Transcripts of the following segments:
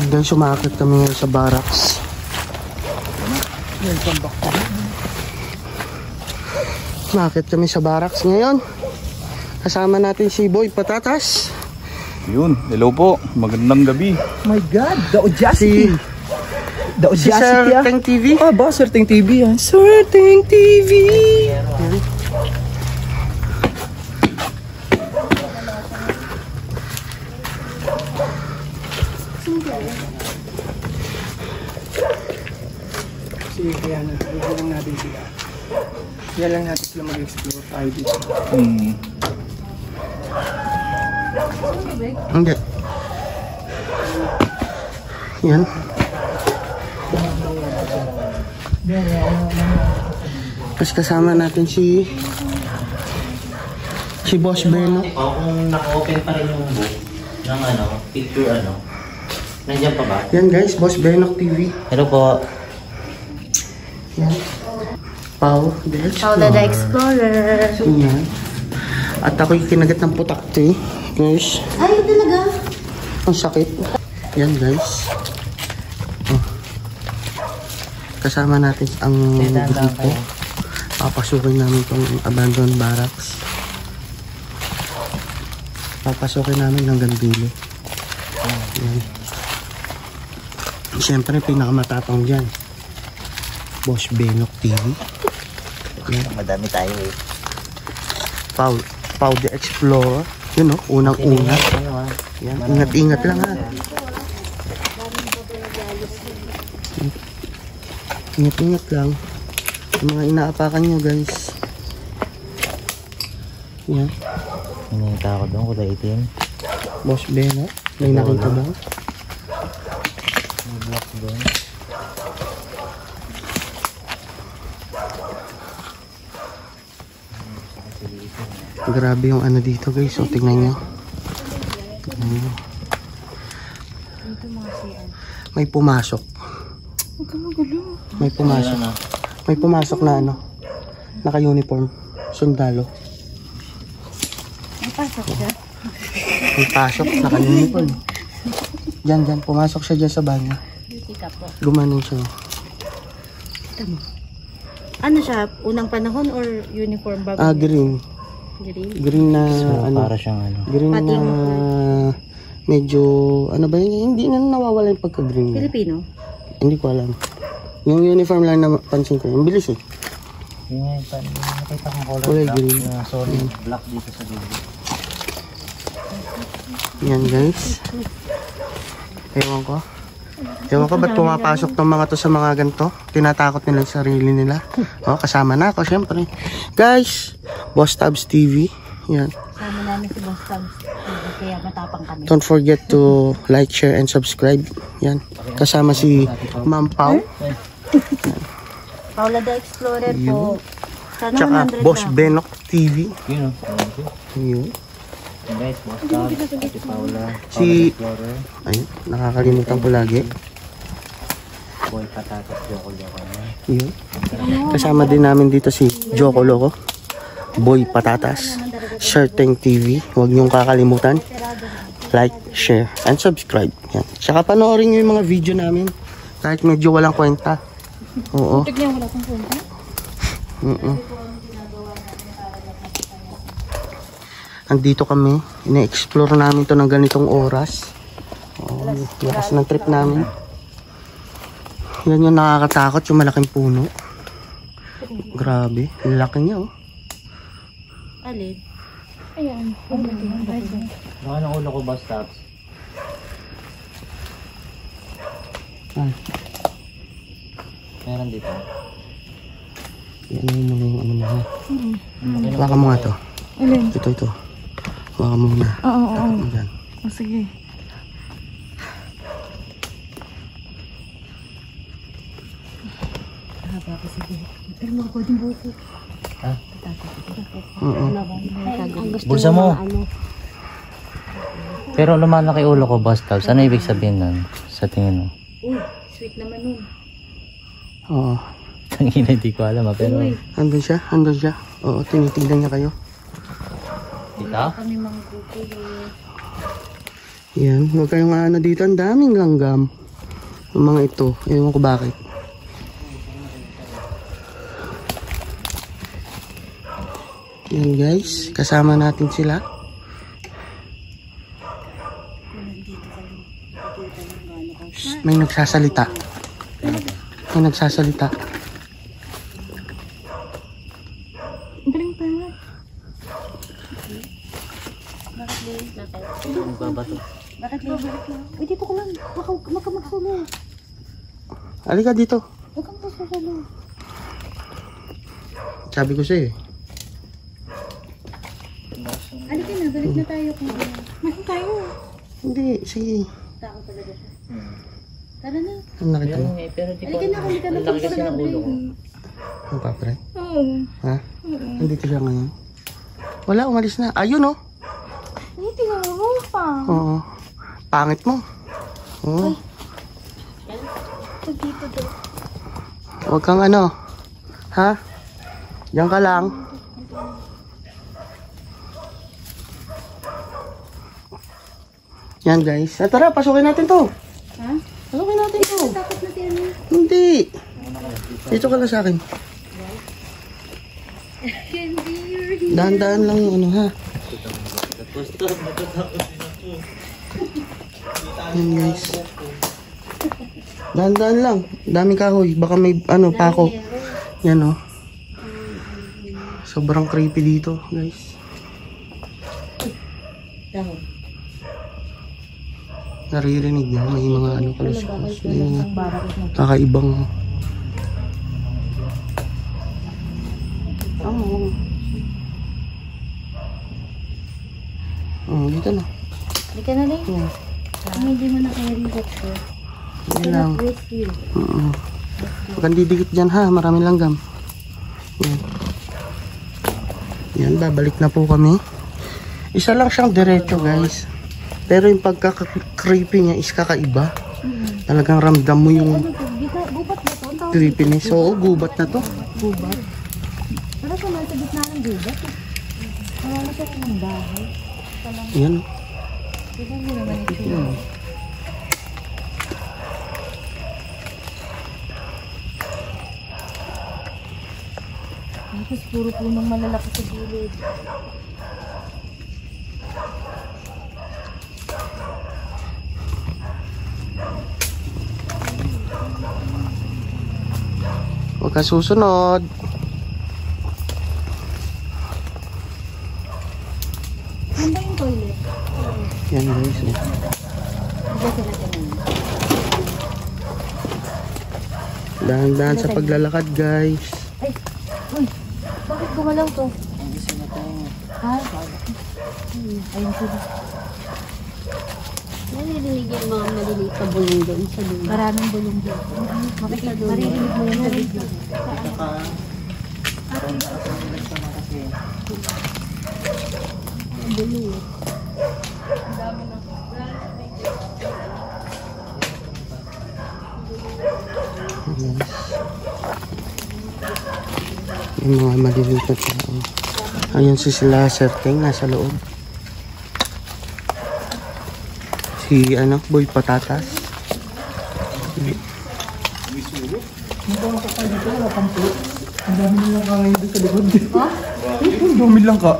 Guys, sumakit kami ngayon sa barracks. Sumakit kami sa barracks ngayon. Kasama natin si Boy Patatas. Yun, hello po. Magandang gabi. My God, the audacity. The audacity. Si Sir Teng TV. Ah, ba? Sir Teng TV yan. Sir Teng TV. Sige, yan lang natin sila. Yan lang natin sila mag-explore tayo dito. Hindi. Yan. Tapos kasama natin si Boss Beno. Kung naka-open pa rin yung book ng picture nandiyan pa ba? Yan guys, Boss Benok TV. Hello po. Yan. Pau the Explorer. Yan. At ako'y kinagat ng putakti. Guys. Ay, talaga? Ang sakit. Yan guys. Oh. Kasama natin ang grupo. Papasukin namin itong abandoned barracks. Papasukin namin hanggang dulo. Yan. Siyempre pinakamatatang dyan, Boss Benok TV. Yan. Madami tayo eh. Pau the Explorer. Yun o, unang-una. Yan, ingat-ingat lang ha. Ingat-ingat lang. Yung mga inaapakan nyo guys. Yan. Hinihita ako doon, kulay itim. Boss Benok. May nakita ba? May block doon. Grabe yung ano dito guys. So tingnan nyo. May pumasok. May pumasok. May pumasok na naka-uniform. Sundalo. May pasok siya? May pasok. Naka-uniform. Diyan. Pumasok siya dyan sa banyo. Gumanon siya. Ano siya? Unang panahon or uniform bago? Green. Green na So, ano. para siyang Green na medyo ano ba yun? Hindi na nawawala yung pagka-green niya. Filipino? Hindi ko alam. Yung uniform lang na pansin ko. Ang bilis eh. Yung nakita kong color Kulay black. green. Solid black dito sa dulo. Yan guys. Ewan ko ba't pumapasok ng mga to sa mga ganito. Tinatakot nila yung sarili nila. Kasama na ako syempre. Guys, Boss Tabs TV. Yan. Kasama namin si Boss Tabs. Kaya matapang kami. Don't forget to like, share, and subscribe. Yan. Kasama si Ma'am Pau. Paula the Explorer po. Sana Tsaka 100 Boss na. Benok TV. Yun Yun. guys, Boss Tabs, si Paula, Si- Explorer, Ayun, nakakalimutan ko lagi. Boy Patatas, Joko Loco na. Yun. Kasama din namin dito si Joko Loco, Boy Patatas, Sir Teng TV. Huwag niyong kakalimutan. Like, share, and subscribe. Yan. Tsaka panoorin niyo yung mga video namin. Kahit medyo walang kwenta. Oo. Tignan wala kong punta. Andito kami. Ina-explore namin to ng ganitong oras. Lakas ng trip namin. Yan yung nakakatakot, yung malaking puno. Grabe, ang laki niya oh. Alin? Baka ng ulo ko, Boss Tabs. Meron dito. Yan yung ano mo ha. Baka mo nga to. Alin? Ito. Baka muna. Oo. Yan. Sige. Haba ko sige. Pero mga din buko. Ha? Oo. Bulsa mo. Pero lumalaki ulo ko, Boss Tabs. Ano ibig sabihin nun? Sa tingin mo? Uy, sweet naman nun. Oo. Tangina, hindi ko alam pero... Andun siya. Oo, tinitignan niya kayo. Dito? Kami mga kukulo. Yan, huwag kayong ano dito. Ang daming langgam. Yung mga ito. Ewan ko bakit. Yan guys, kasama natin sila. Shh, may nagsasalita. May nagsasalita. Galing pa nga. Magbabato. Bakit lilit na? Uy, dito ko lang. Huwag ka magsulo. Halika dito. Huwag kang magsulo. Sabi ko sa'yo eh. Halika na, balik na tayo kung ano. Mahin tayo. Hindi, sige. Tao talaga siya. Tara na. Ang nakita mo. Pero di ko. Halika na, halika na. Ang laki kasi ng ulo ko. Ang papre? Oo. Ha? Nandito siya ngayon. Wala, umalis na. Ayun oh. Ay, tinuro pa. Oo. Pangit mo. Oo. Dito daw. Huwag kang ano. Ha? Diyan ka lang. Yan guys. Tara, pasukin natin to. Ha? Pasukin natin to. Takot na si ano. Hindi. Dito ka lang sa akin. Dahan-dahan lang yung ano ha. Yan guys. Dahan-dahan lang. Daming kahoy. Baka may ano, pako. Yan oh. Sobrang creepy dito guys. Naririnig niya. May mga ano kaluskos. May mga kakaibang. Dito na. Halika na rin. Hindi mo na kaya rin ko. Yan lang. Huwag kang didikit dyan ha. Maraming langgam. Yan. Yan, babalik na po kami. Isa lang siyang diretso guys. Pero yung pagka-creepy niya is kakaiba. Talagang ramdam mo yung Gubat ba ito? Ang tawag creepiness. Oo, gubat na to. gubat. Para sa mga sa gitna ng gubat. Wala siya ng bahay. Yan. Tignan mo naman ito. Tapos puro punong malalaki sa gilid. Huwag ka susunod. Ano ba yung toilet? Yan guys. Diyan sila natin. Dahan-dahan sa paglalakad guys. Ay! Uy! Bakit gumalaw to? Ha? Ayun sila. Naririnig yung mga maliliit na bulong doon sa dulo. Maraming bulong dito. Maririnig mo yan sa video. Yung mga maliliit na tao. Ayun si sila Serteng nasa loob. Si ano, Boy Patatas. Ang dami nilang kakain doon sa likod. Ha? Ang dami lang ka.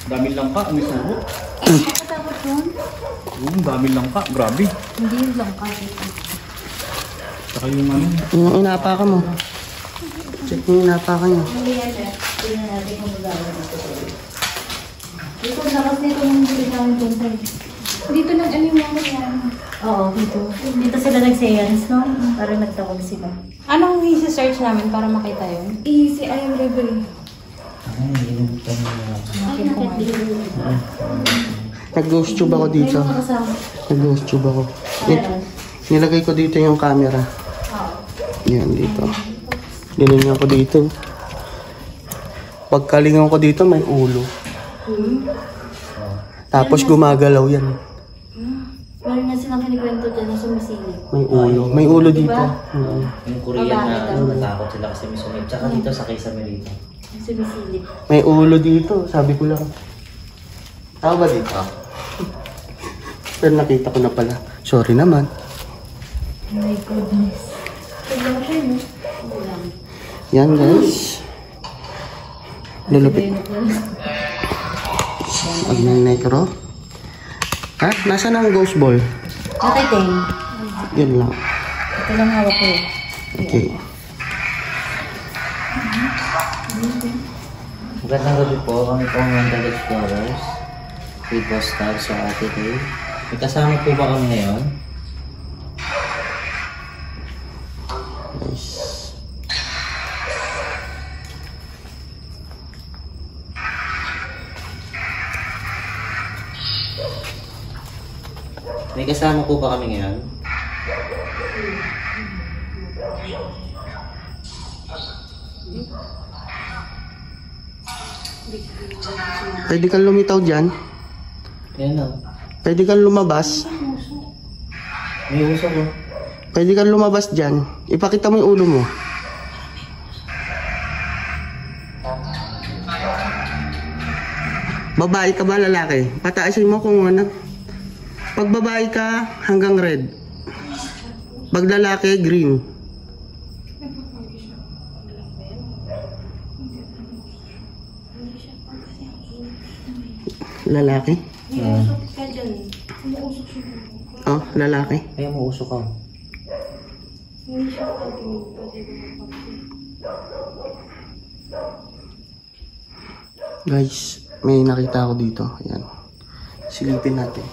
Dami lang ka, ang isuro. Matakot yun? Ang dami lang ka, grabe. Hindi yun lang kasi. Saka yung ano, Yung inapakan mo. Check mo yung inapakan nyo. Hindi yan eh. Tingnan natin kung magawa dito. Dito, lakas nito nung hindi namin punta eh. Dito nag-animal yan. Oo, dito. Dito sila nag-seance, no? Parang nagtawag sila. Anong i-search namin para makita yun? Easy, I am rebel. Nag-ghost tube ako dito. May mga kasama. Nag-ghost tube ako. Nilagay ko dito yung camera. Yan, dito. Dinunyan ko dito. Pagkalingan ko dito, may ulo. Tapos gumagalaw yan. Meron nga silang kinikwento dyan na sumisilip. May ulo. May ulo dito. Yung Korean na natakot sila kasi may sumip. Tsaka dito sa Kaysa Merito. Sumisilip. May ulo dito. Sabi ko lang. Tama ba dito? Pero nakita ko na pala. Sorry naman. Oh my goodness. Tignan ko yun, no? Yan guys. Lulupit. Pag may necro. Ha? Nasaan ang ghost ball? Okay, Ting. Yun lang. Ito lang hawak ko. Okay. Magandang gabi po. Kami po ang Mental Explorers. With Boss Star sa Ate Tay. May kasama po ba kami ngayon? Nice. May kasama po ba kami ngayon? Pwede kang lumitaw dyan. Yan o. Pwede kang lumabas. May uso ko. Pwede kang lumabas dyan. Ipakita mo yung ulo mo. Babae ka ba, lalaki? Pataasin mo kung ano. Pag babae ka, hanggang red. Pag lalaki, green. Lalaki? Oh, lalaki. Ay, may uso ka. Guys, may nakita ako dito. Ayan. Silipin natin.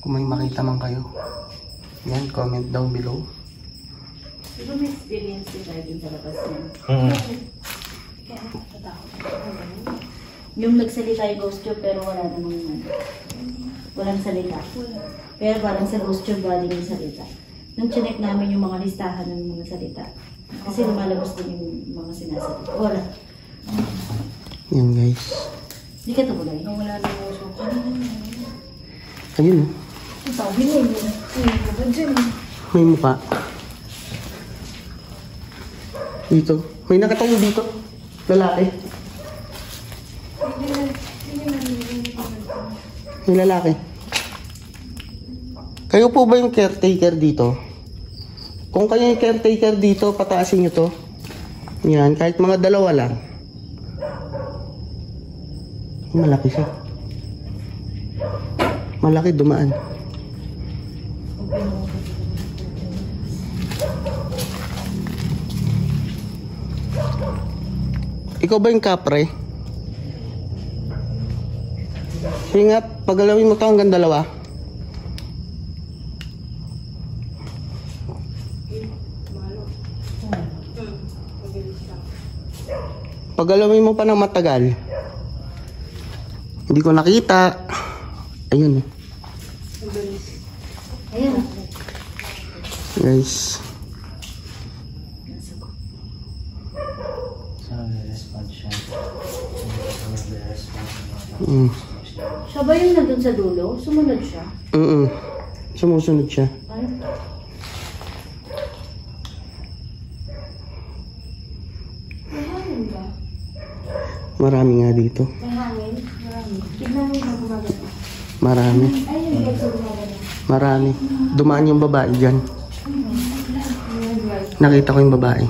Kung may makita man kayo. Yan, comment down below. Di ba may experience din tayo din sa labas niya? Kaya natatakot. Yung nagsalita yung ghost tube pero wala namang ano. Walang salita. Pero parang sa ghost tube galing yung salita. Nung chinek namin yung mga listahan ng mga salita. Kasi lumalabas din yung mga sinasalita. Wala. Yan guys. Hindi ka tumulay. Wala na yung ghost tube. Ayun. Sabi na yun. May mukha. Dito. May nakatayo dito. Lalaki. May lalaki. Kayo po ba yung caretaker dito? Kung kayo yung caretaker dito, pataasin nyo to. Yan, kahit mga dalawa lang. Malaki siya. Malaki, dumaan. Ikaw ba yung kapre? Sige nga, pagalawin mo to hanggang dalawa. Pagalawin mo pa ng matagal. Hindi ko nakita. Ayun. Ayun. Guys. Saan nag-respond siya? Siya ba yung nandun sa dulo? Sumunod siya? Sumusunod siya. Ay. May hangin ba? Marami nga dito. May hangin? Marami. Tignan mo yung gumagano. Marami. Ay, yung gumagano. Marami. Dumaan yung babae dyan. Nakita ko yung babae.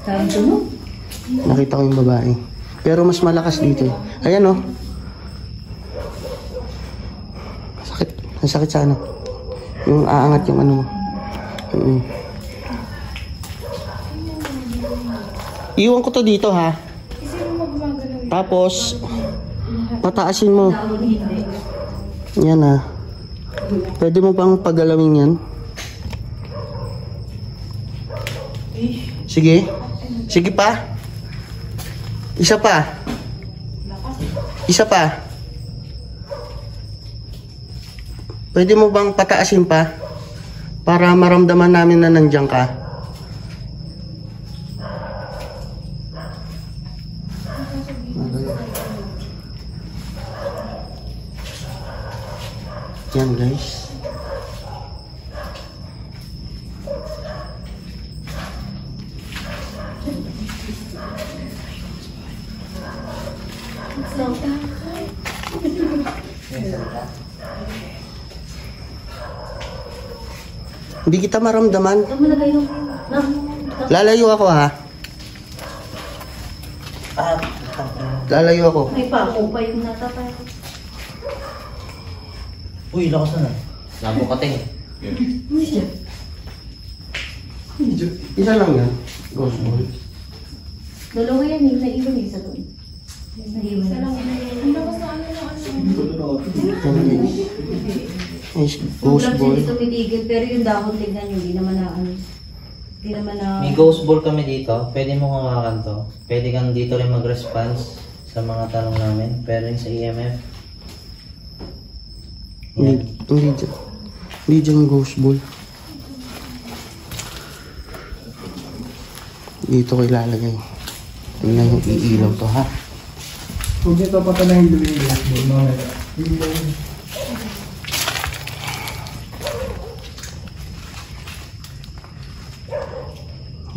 Saan tunog? Nakita ko yung babae. Pero mas malakas dito. Ayan oh. Sakit. Nasakit sa ano. Yung aangat yung ano mo. Iwan ko to dito ha. Tapos pataasin mo. Yan ha. Pwede mo bang pagalawin yan? Sige. Sige pa. Isa pa. Isa pa. Pwede mo bang pataasin pa? Para maramdaman namin na nandiyan ka. Yan guys. Hindi kita maramdaman. Saan mo lagay yung... Lalayo ako ha. Lalayo ako. May pako pa yung natapay. Uy, lakas na. Labo ka ting. Isa lang yan. Ghost ball. Dalawa yan yung naiwan yung isa doon. Naiwan. Nice. Yung Ghost gloves ball. hindi tumitigil pero yung dahon tignan nyo, hindi naman na ano. Hindi naman na... May ghost ball kami dito. Pwede mo hawakan to. Pwede kang dito rin mag-response sa mga tanong namin. Pero yung sa EMF. Hindi dyan. Hindi dyan ghost ball. Dito ko ilalagay. Tingnan yung iilaw to ha. Kung dito patalahin doon yung dashboard, mamaya.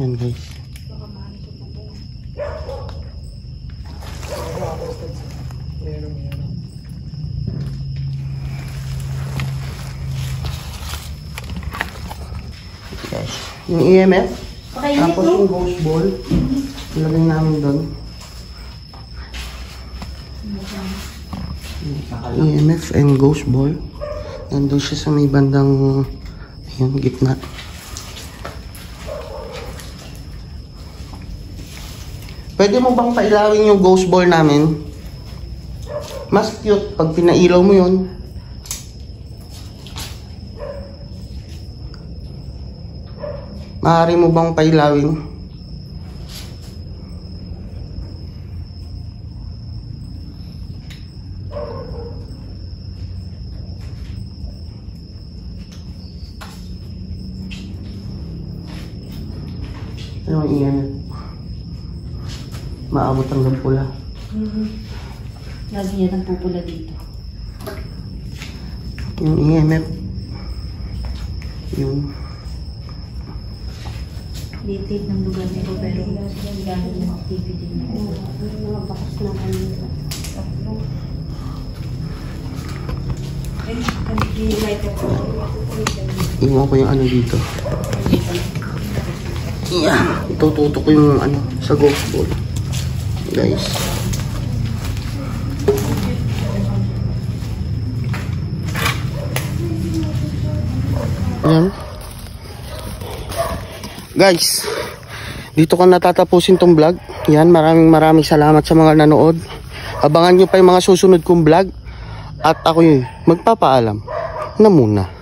Yan guys. Guys, yung EMF, Pakainit tapos no? yung ghost ball, ilagay namin doon. EMF and ghost ball. Nandun siya sa may bandang ayun, gitna. Pwede mo bang pailawin yung ghost ball namin? Mas cute pag pinailaw mo yun. Maaari mo bang pailawin? Ano yung iyan? Maabot hanggang pula. Lagi yan ang pupula dito. Yung EMF. Yung Litit ng lugar nito pero gano'n yung activity nito. Mga bakas na kanila. iwan ko yung ano dito. Yeah. Itututok ko yung ano sa ghost ball. Guys. Yan. Guys, dito ko natatapusin tong vlog. Yan, maraming salamat sa mga nanood. Abangan nyo pa yung mga susunod kong vlog. At ako yun, magpapaalam na muna.